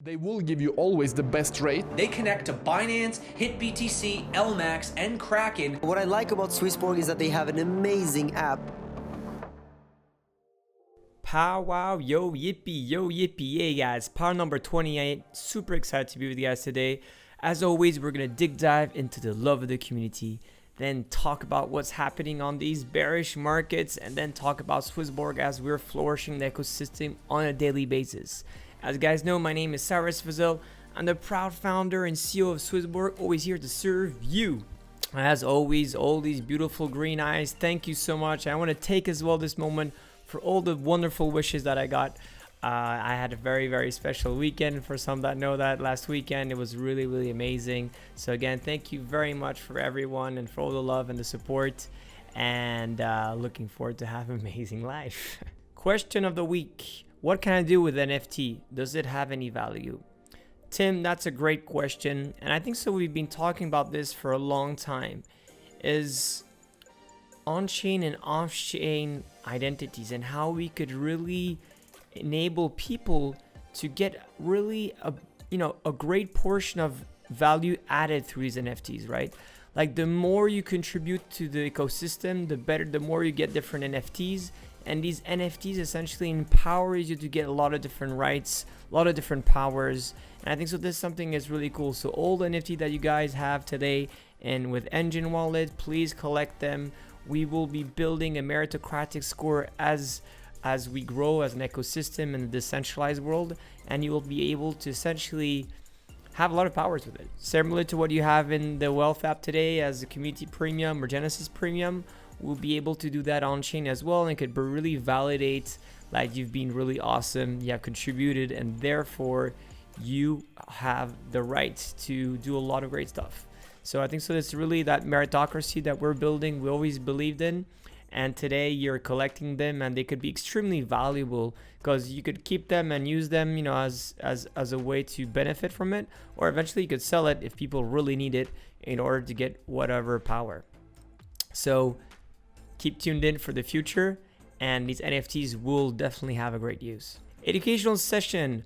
They will give you always the best rate. They connect to Binance, HitBTC, LMAX, and Kraken. What I like about Swissborg is that they have an amazing app. PowWow, yo yippee, hey guys, power number 28, super excited to be with you guys today. As always, we're gonna dive into the love of the community, then talk about what's happening on these bearish markets, and then talk about Swissborg as we're flourishing the ecosystem on a daily basis. As you guys know, my name is Referral. I'm the proud founder and CEO of Swissborg, always here to serve you. As always, all these beautiful green eyes, thank you so much. I want to take as well this moment for all the wonderful wishes that I got. I had a very special weekend. For some that know that, last weekend it was really amazing. So again, thank you very much for everyone and for all the love and the support, and looking forward to have an amazing life. Question of the week: what can I do with NFT? Does it have any value? Tim, that's a great question, and I think so. We've been talking about this for a long time, is on-chain and off-chain identities and how we could really enable people to get really a great portion of value added through these NFTs, right? Like, the more you contribute to the ecosystem, the better, the more you get different NFTs. And these NFTs essentially empowers you to get a lot of different rights, a lot of different powers. And I think so this is something that's really cool. So all the NFT that you guys have today and with Engine Wallet, please collect them. We will be building a meritocratic score as we grow as an ecosystem in the decentralized world. And you will be able to essentially have a lot of powers with it. Similar to what you have in the Wealth app today as a community premium or Genesis premium. We'll be able to do that on chain as well, and it could really validate like you've been really awesome, you have contributed, and therefore you have the right to do a lot of great stuff. So I think so it's really that meritocracy that we're building, we always believed in, and today you're collecting them, and they could be extremely valuable because you could keep them and use them, as a way to benefit from it, or eventually you could sell it if people really need it in order to get whatever power. So keep tuned in for the future, and these NFTs will definitely have a great use. Educational session.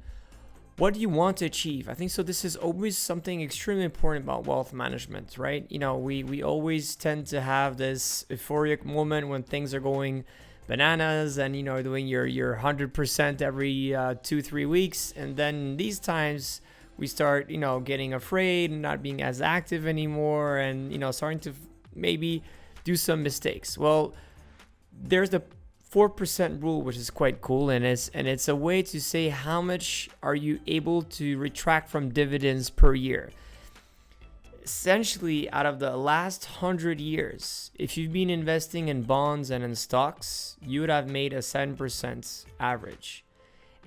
What do you want to achieve? I think so this is always something extremely important about wealth management, right? We always tend to have this euphoric moment when things are going bananas and doing your 100% every 2-3 weeks, and then these times we start getting afraid and not being as active anymore, and starting to maybe do some mistakes. Well, there's the 4% rule, which is quite cool, and it's a way to say how much are you able to retract from dividends per year. Essentially, out of the last 100 years, if you've been investing in bonds and in stocks, you would have made a 7% average,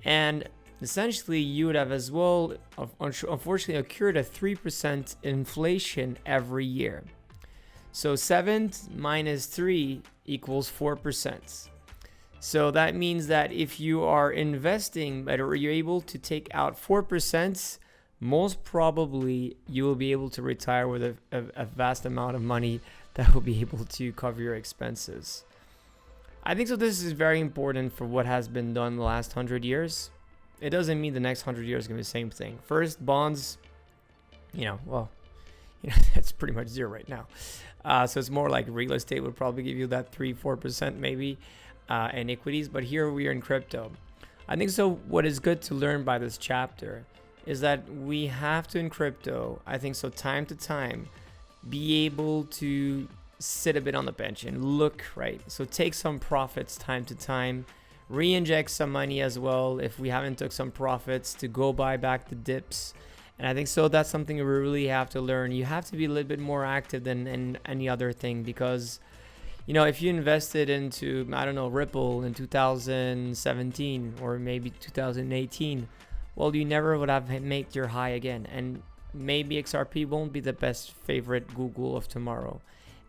and essentially you would have as well, unfortunately, occurred a 3% inflation every year. So 7 minus 3 equals 4%. So that means that if you are investing, but you're able to take out 4%, most probably you will be able to retire with a vast amount of money that will be able to cover your expenses. I think so this is very important for what has been done in the last 100 years. It doesn't mean the next 100 years is going to be the same thing. First, bonds, it's pretty much zero right now. So it's more like real estate would probably give you that 3-4% maybe, and equities. But here we are in crypto. I think so what is good to learn by this chapter is that we have to, in crypto, I think so time to time, be able to sit a bit on the bench and look, right? So take some profits time to time, re-inject some money as well if we haven't took some profits, to go buy back the dips. And I think so that's something we really have to learn. You have to be a little bit more active than any other thing, because if you invested into, Ripple in 2017 or maybe 2018, well, you never would have made your high again, and maybe XRP won't be the best favorite Google of tomorrow.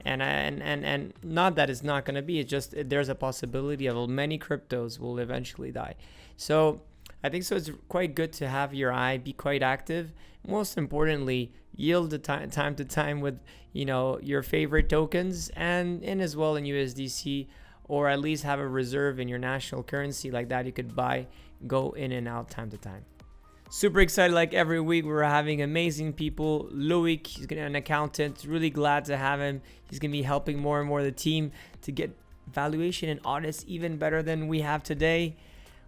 And not that it's not going to be, it's just there's a possibility of many cryptos will eventually die. So I think so it's quite good to have your eye, be quite active. Most importantly, yield the time to time with your favorite tokens, and as well in USDC, or at least have a reserve in your national currency. Like that you could go in and out time to time. Super excited, like every week. We're having amazing people. Loic, he's an accountant. Really glad to have him. He's gonna be helping more and more the team to get valuation and audits even better than we have today.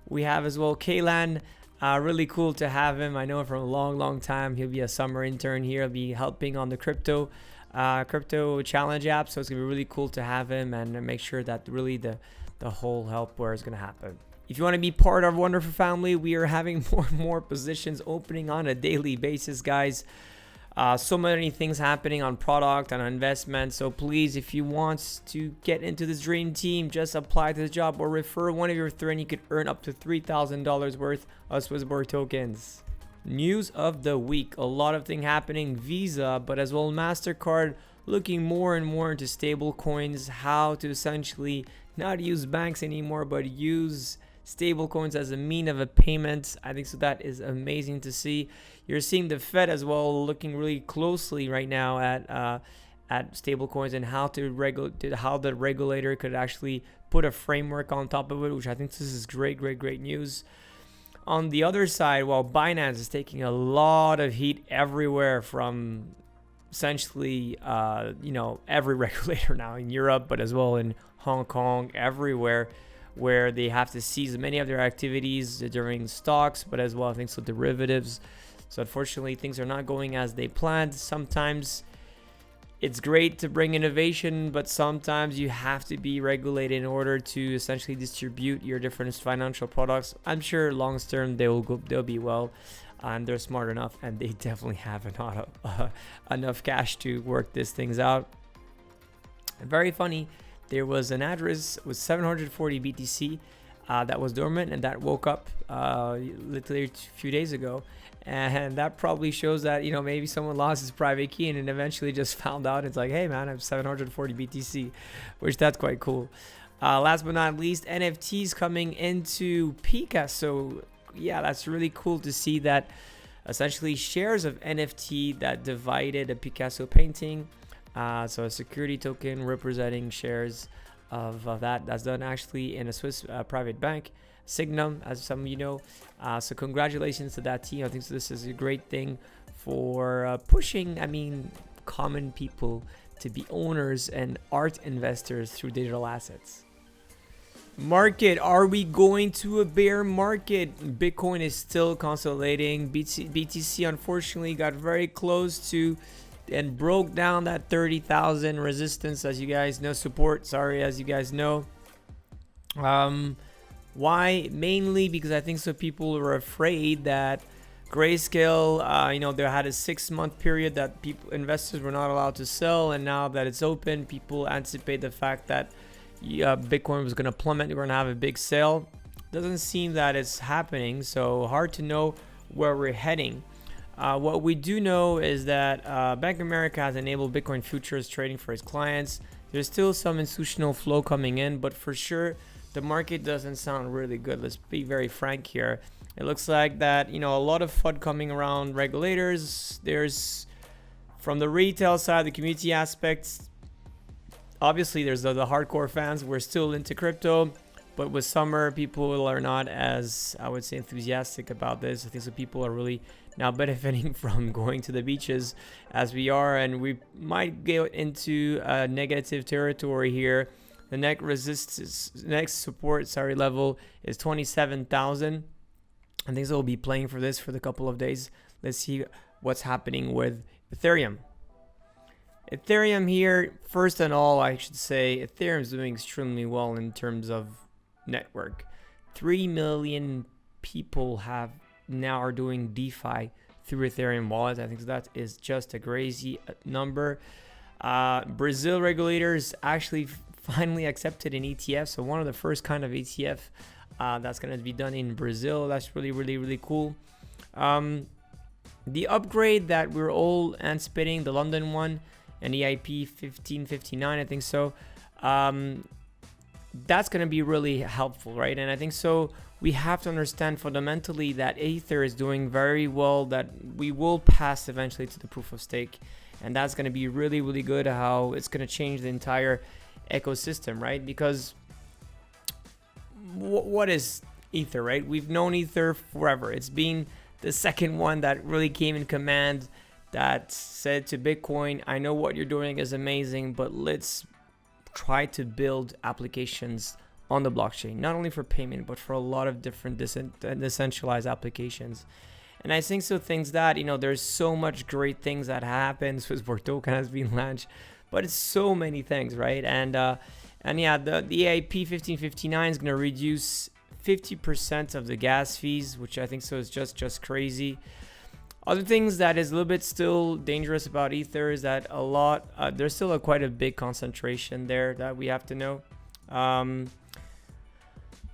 We have as well Kaylan. Really cool to have him. I know him for a long time. He'll be a summer intern here. He'll be helping on the crypto challenge app. So it's gonna be really cool to have him and make sure that really the whole help where is gonna happen. If you want to be part of our wonderful family, we are having more and more positions opening on a daily basis, guys. So many things happening on product and on investment. So please, if you want to get into this dream team, just apply to the job or refer one of your three and you could earn up to $3,000 worth of Swissborg tokens. News of the week. A lot of things happening. Visa, but as well MasterCard looking more and more into stable coins, how to essentially not use banks anymore, but use stable coins as a mean of a payment. I think so that is amazing to see. You're seeing the Fed as well looking really closely right now at stable coins and how the regulator could actually put a framework on top of it, which I think this is great news. On the other side, while Binance is taking a lot of heat everywhere from essentially every regulator now in Europe, but as well in Hong Kong, everywhere, where they have to seize many of their activities during stocks, but as well I think so derivatives. So unfortunately things are not going as they planned. Sometimes it's great to bring innovation, but sometimes you have to be regulated in order to essentially distribute your different financial products. I'm sure long term they'll be well, and they're smart enough, and they definitely have enough cash to work these things out. Very funny. There was an address with 740 BTC that was dormant and that woke up literally a few days ago. And that probably shows that, maybe someone lost his private key and then eventually just found out. It's like, hey, man, I have 740 BTC, which that's quite cool. Last but not least, NFTs coming into Pika. So, yeah, that's really cool to see that essentially shares of NFT that divided a Picasso painting. So a security token representing shares of that's done actually in a Swiss private bank, Signum, as some of you know. So congratulations to that team. I think so this is a great thing for pushing, common people to be owners and art investors through digital assets. Market, are we going to a bear market? Bitcoin is still consolidating. BTC unfortunately got very close to and broke down that 30,000 resistance, as you guys know, as you guys know. Why? Mainly because I think so people were afraid that Grayscale, they had a 6-month period that investors were not allowed to sell, and now that it's open, people anticipate the fact that Bitcoin was going to plummet. We're going to have a big sale. Doesn't seem that it's happening, so hard to know where we're heading. What we do know is that Bank of America has enabled Bitcoin futures trading for its clients. There's still some institutional flow coming in, but for sure, the market doesn't sound really good. Let's be very frank here. It looks like that, a lot of FUD coming around regulators. There's, from the retail side, the community aspects, obviously there's the hardcore fans. We're still into crypto. But with summer, people are not as, I would say, enthusiastic about this. I think some people are really now benefiting from going to the beaches as we are. And we might get into a negative territory here. The next support level is 27,000. I think so we'll be playing for this for the couple of days. Let's see what's happening with Ethereum. Ethereum here, first and all, I should say, Ethereum is doing extremely well in terms of network. 3 million people are doing DeFi through Ethereum wallet. I think that is just a crazy number. Brazil regulators actually finally accepted an ETF, so one of the first kind of ETF that's going to be done in Brazil. That's really cool. The upgrade that we're all anticipating, the London one and the IP 1559, I think so. That's going to be really helpful, right? And I think so we have to understand fundamentally that Ether is doing very well, that we will pass eventually to the proof of stake, and that's going to be really good, how it's going to change the entire ecosystem, right? Because what is Ether, right? We've known Ether forever. It's been the second one that really came in command, that said to Bitcoin, I know what you're doing is amazing, but let's try to build applications on the blockchain, not only for payment, but for a lot of different decentralized applications. And I think so things that, there's so much great things that happen. Swissborg token has been launched, but it's so many things, right? And yeah, the EIP 1559 is going to reduce 50% of the gas fees, which I think so is just crazy. Other things that is a little bit still dangerous about Ether is that there's still quite a big concentration there that we have to know.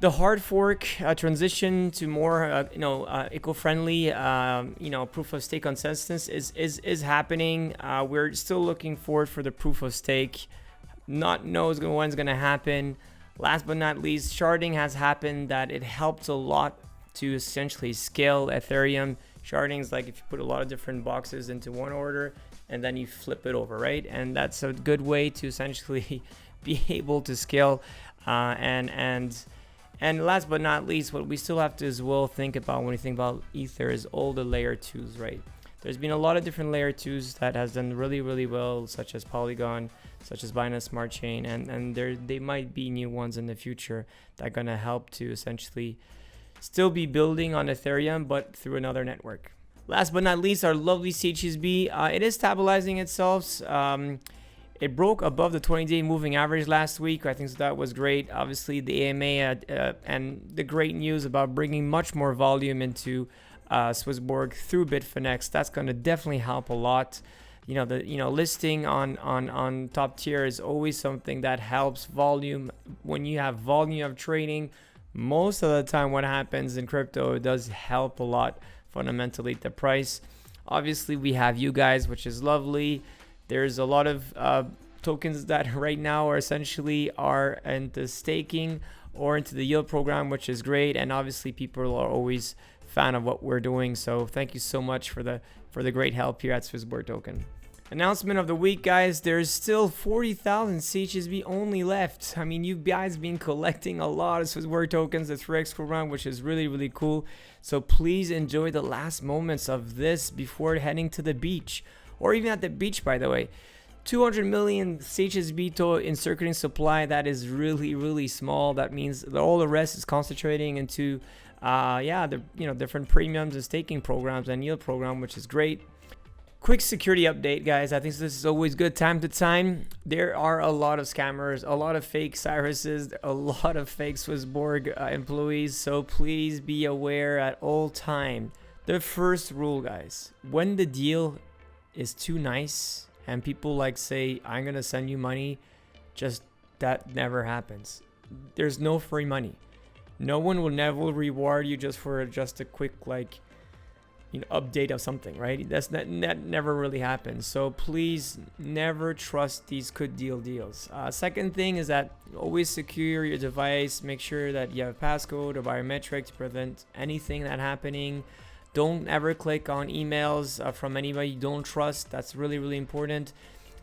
The hard fork transition to more eco-friendly proof of stake consensus is happening. We're still looking forward for the proof of stake. Not knows when it's going to happen. Last but not least, sharding has happened, that it helped a lot to essentially scale Ethereum. Sharding is like if you put a lot of different boxes into one order and then you flip it over, right? And that's a good way to essentially be able to scale. And last but not least, what we still have to as well think about when we think about Ether is all the layer 2s, right? There's been a lot of different layer 2s that has done really, really well, such as Polygon, such as Binance Smart Chain, and they might be new ones in the future that are going to help to essentially still be building on Ethereum, but through another network. Last but not least, our lovely CHSB. It is stabilizing itself. It broke above the 20-day moving average last week. I think so that was great. Obviously, the AMA and the great news about bringing much more volume into Swissborg through Bitfinex. That's going to definitely help a lot. Listing on top tier is always something that helps volume. When you have volume of trading, most of the time what happens in crypto, it does help a lot fundamentally the price. Obviously, we have you guys, which is lovely. There's a lot of tokens that right now are essentially into staking or into the yield program, which is great. And obviously, people are always fan of what we're doing. So thank you so much for the great help here at Swissborg Token. Announcement of the week, guys. There's still 40,000 CHSB only left. I mean, you guys been collecting a lot of Swissborg tokens, the 3x program, which is really, really cool. So please enjoy the last moments of this before heading to the beach, or even at the beach, by the way. 200 million CHSB in circulating supply. That is really, really small. That means that all the rest is concentrating into different premiums and staking programs and yield program, which is great. Quick security update, guys. I think this is always good time to time. There are a lot of scammers, a lot of fake Cyruses, a lot of fake Swissborg employees. So please be aware at all time. The first rule, guys, when the deal is too nice and people say, I'm going to send you money, just that never happens. There's no free money. No one will never reward you just for just a quick update of something, right? That never really happens. So please never trust these good deals. Second thing is that always secure your device. Make sure that you have a passcode or biometric to prevent anything that happening. Don't ever click on emails from anybody you don't trust. That's really, really important.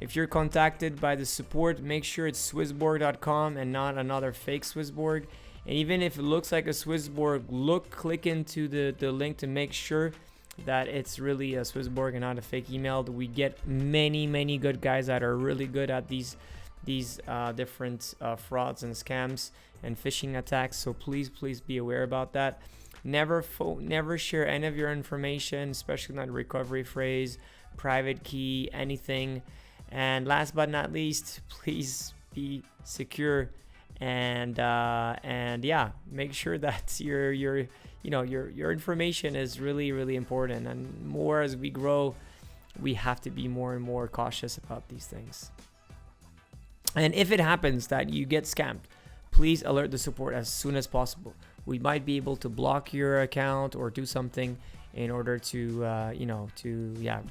If you're contacted by the support, make sure it's swissborg.com and not another fake Swissborg. And even if it looks like a Swissborg, click into the link to make sure that it's really a Swissborg and not a fake email. We get many good guys that are really good at these different frauds and scams and phishing attacks. So please be aware about that. Never share any of your information, especially not recovery phrase, private key, anything. And last but not least, please be secure and make sure that your information is really, really important. And more as we grow, we have to be more and more cautious about these things. And if it happens that you get scammed, please alert the support as soon as possible. We might be able to block your account or do something in order to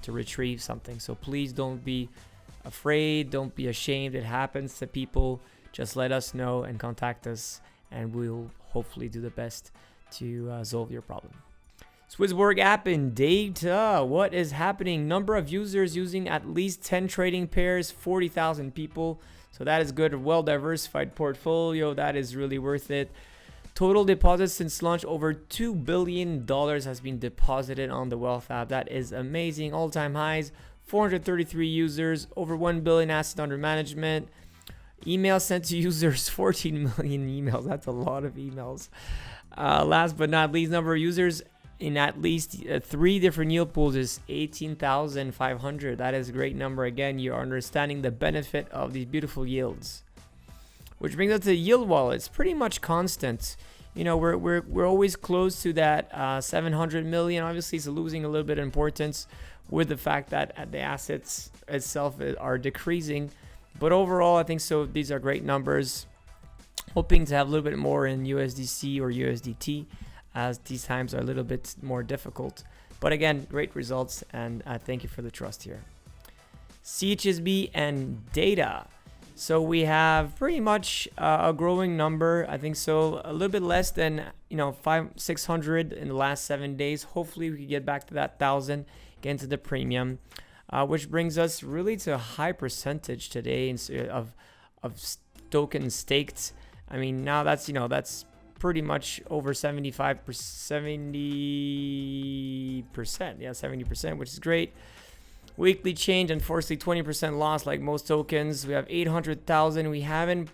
retrieve something. So please don't be afraid, don't be ashamed. It happens to people. Just let us know and contact us, and we'll hopefully do the best to solve your problem. Swissborg App in data. What is happening? Number of users using at least 10 trading pairs, 40,000 people. So that is good. Well diversified portfolio. That is really worth it. Total deposits since launch, over $2 billion has been deposited on the Wealth app. That is amazing. All-time highs, 433 users, over 1 billion assets under management. Emails sent to users, 14 million emails. That's a lot of emails. Last but not least, number of users in at least 3 different yield pools is 18,500. That is a great number. Again, you are understanding the benefit of these beautiful yields. Which brings us to yield wallet. It's pretty much constant. You know, we're always close to that 700 million. Obviously, it's losing a little bit of importance with the fact that the assets itself are decreasing. But overall, I think so. These are great numbers. Hoping to have a little bit more in USDC or USDT, as these times are a little bit more difficult. But again, great results, and thank you for the trust here. CHSB and data. So we have pretty much a growing number. I think so, a little bit less than 600 in the last 7 days. Hopefully we can get back to that 1,000, get into the premium, which brings us really to a high percentage today of tokens staked. I mean, now that's that's pretty much over 70%, yeah, 70%, which is great. Weekly change, unfortunately 20% loss like most tokens. We have 800,000. We haven't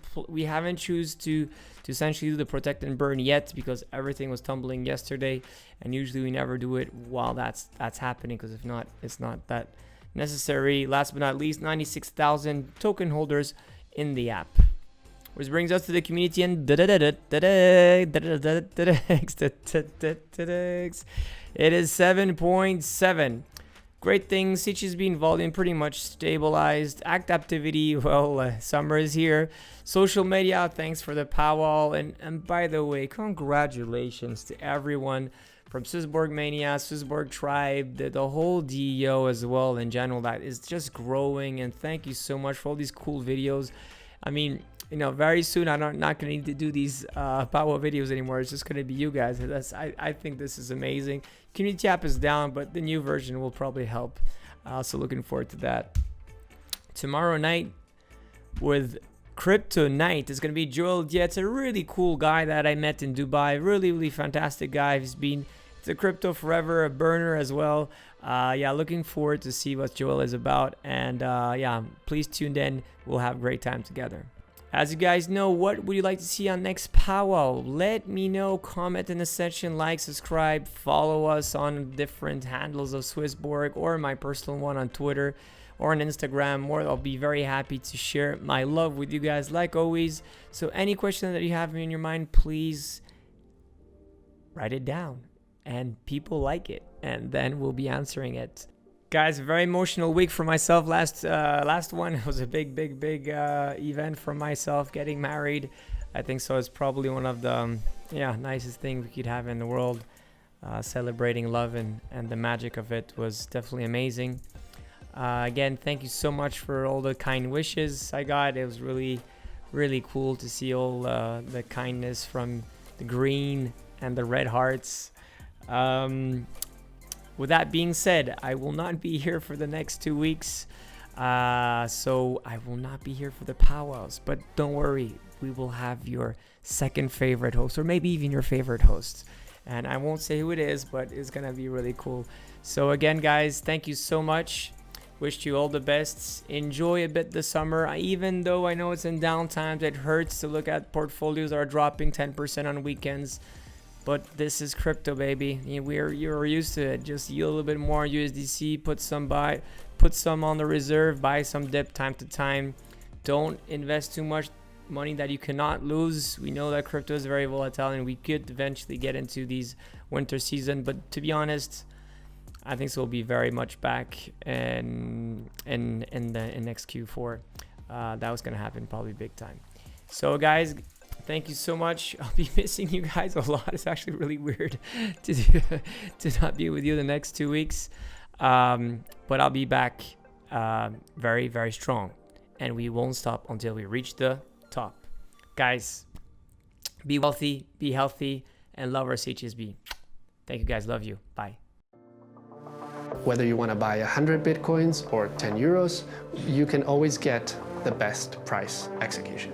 choose to essentially do the protect and burn yet, because everything was tumbling yesterday, and usually we never do it while that's happening, because if not, it's not that necessary. Last but not least, 96,000 token holders in the app, which brings us to the community and it is 7.7. Great things. CHSB volume pretty much stabilized. Activity, well, summer is here. Social media, thanks for the PowWow. And by the way, congratulations to everyone from Swissborg Mania, Swissborg Tribe, the whole DEO as well in general, that is just growing. And thank you so much for all these cool videos. I mean, very soon I'm not going to need to do these PowWow videos anymore. It's just going to be you guys. I think this is amazing. Community app is down, but the new version will probably help. So looking forward to that. Tomorrow night with Crypto Night is going to be Joel Dietz, a really cool guy that I met in Dubai. Really, really fantastic guy. He's been to crypto forever, a burner as well. Yeah, looking forward to see what Joel is about. And yeah, please tune in. We'll have a great time together. As you guys know, what would you like to see on next PowWow? Let me know. Comment in the section, like, subscribe, follow us on different handles of Swissborg, or my personal one on Twitter or on Instagram. I'll be very happy to share my love with you guys like always. So any question that you have in your mind, please write it down, and people like it, and then we'll be answering it. Guys, a very emotional week for myself. Last one was a big event for myself, getting married. I think so. It's probably one of the nicest things we could have in the world. Celebrating love and the magic of it was definitely amazing. Again, thank you so much for all the kind wishes I got. It was really, really cool to see all the kindness from the green and the red hearts. With that being said, I will not be here for the next 2 weeks. So I will not be here for the PowWows. But don't worry, we will have your second favorite host, or maybe even your favorite host. And I won't say who it is, but it's going to be really cool. So again, guys, thank you so much. Wish you all the best. Enjoy a bit the summer. Even though I know it's in downtimes, it hurts to look at portfolios are dropping 10% on weekends. But this is crypto, baby. You're used to it. Just yield a little bit more USDC, put some on the reserve, buy some dip time to time. Don't invest too much money that you cannot lose. We know that crypto is very volatile, and we could eventually get into these winter season. But to be honest, I think so. We'll be very much back in next Q4. That was gonna happen probably big time. So guys, thank you so much. I'll be missing you guys a lot. It's actually really weird to not be with you the next 2 weeks. But I'll be back very, very strong. And we won't stop until we reach the top. Guys, be wealthy, be healthy, and love our CHSB. Thank you guys. Love you. Bye. Whether you want to buy 100 Bitcoins or 10 euros, you can always get the best price execution.